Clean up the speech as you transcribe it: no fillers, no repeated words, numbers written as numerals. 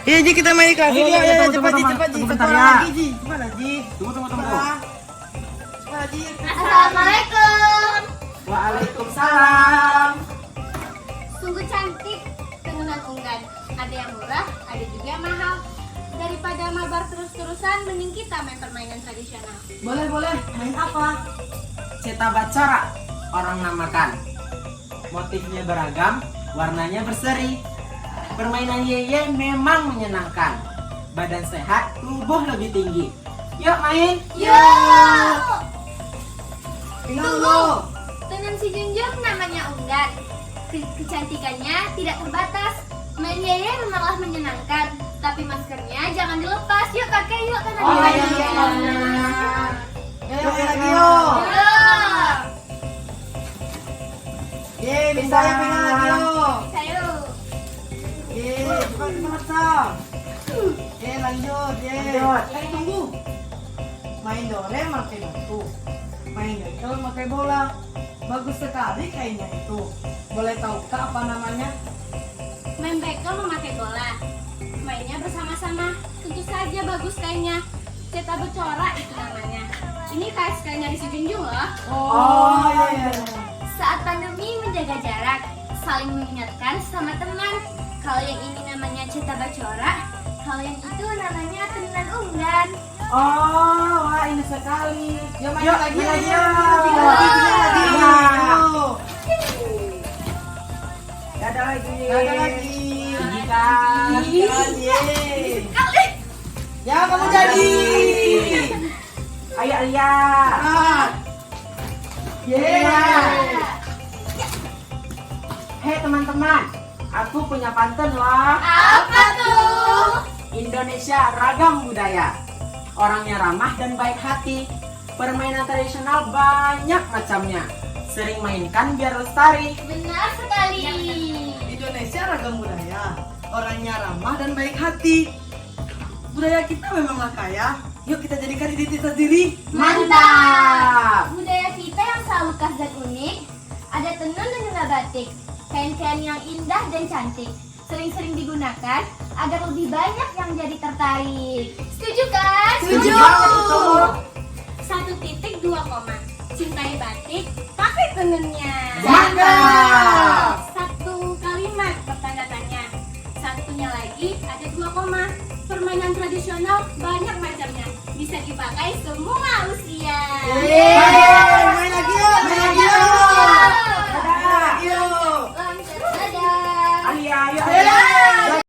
Iya Ji, kita main di kelas. Iya, Iya, iya, cepat tunggu, Ji, tunggu, cepat Ji. tunggu Satu bentar, orang ya. lagi Ji. Gimana Ji? Tunggu. Cepat Ji. Assalamualaikum. Waalaikumsalam. Sungguh cantik tenungan unggan. Ada yang murah, ada juga yang mahal. Daripada mabar terus-terusan, mending kita main permainan tradisional. Boleh. Main apa? Cetak bacora orang namakan. Motifnya beragam, warnanya berseri. Permainan yeye memang menyenangkan. Badan sehat, tubuh lebih tinggi. Yuk main. Yuk! Tinggal dulu. Tenun si Junjung namanya unggan. Kecantikannya tidak terbatas. Main yeye memanglah menyenangkan. Tapi maskernya jangan dilepas. Yuk kakek, yuk kan ada Oh, lagi. iya. Ayo main lagi yuk. Yuk! Yeay, bisa ya pengen lagi yuk. Bisa yuk. Yeay, cepat Sam. Yeay, lanjut. Yeay. Lanjut. Tunggu. Main dore pakai batu. Main bekel pakai bola. Bagus sekali kayaknya itu. Boleh tahukah apa namanya? Main bekel memakai bola. Mainnya bersama-sama. Tentu saja bagus kayaknya. Cetak becora itu namanya. Ini kayak sekalian dari si Junjung loh. Oh, iya. Saat pandemi menjaga jarak, saling mengingatkan sama teman. Kalau yang ini namanya cetak becora, kalau yang itu namanya tenunan unggan. Oh, wah ini sekali. Yuk main Yuk, lagi. main lagi, Ayo. yuk. Tinggal lagi. Ya. Ayo. Gak ada lagi. Gak ada lagi. Gigi kan. Yeay. Ya, kamu jadi. Ayo Alia. Ah. Yeay. Hei teman-teman, aku punya pantun loh. Apa tuh? Indonesia ragam budaya. Orangnya ramah dan baik hati. Permainan tradisional banyak macamnya. Sering mainkan biar lestari. Benar sekali. Indonesia ragam budaya. Orangnya ramah dan baik hati. Budaya kita memanglah kaya. Yuk kita jadikan identitas diri. Mantap. Budaya kita yang selalu khas dan unik. Ada tenun dan juga batik. Kain-kain yang indah dan cantik. Sering-sering digunakan agar lebih banyak yang jadi tertarik. Setuju kan? Setuju. banget itu. 1.2 koma. Cintai batik, pakai tenunnya. Mantap. Satu kalimat bertanda tanya. Satunya lagi ada 2 koma. Permainan tradisional banyak macamnya. Bisa dipakai semua usia. Yeay. Main lagi yuk. Main lagi yuk. Dadah. Yuk.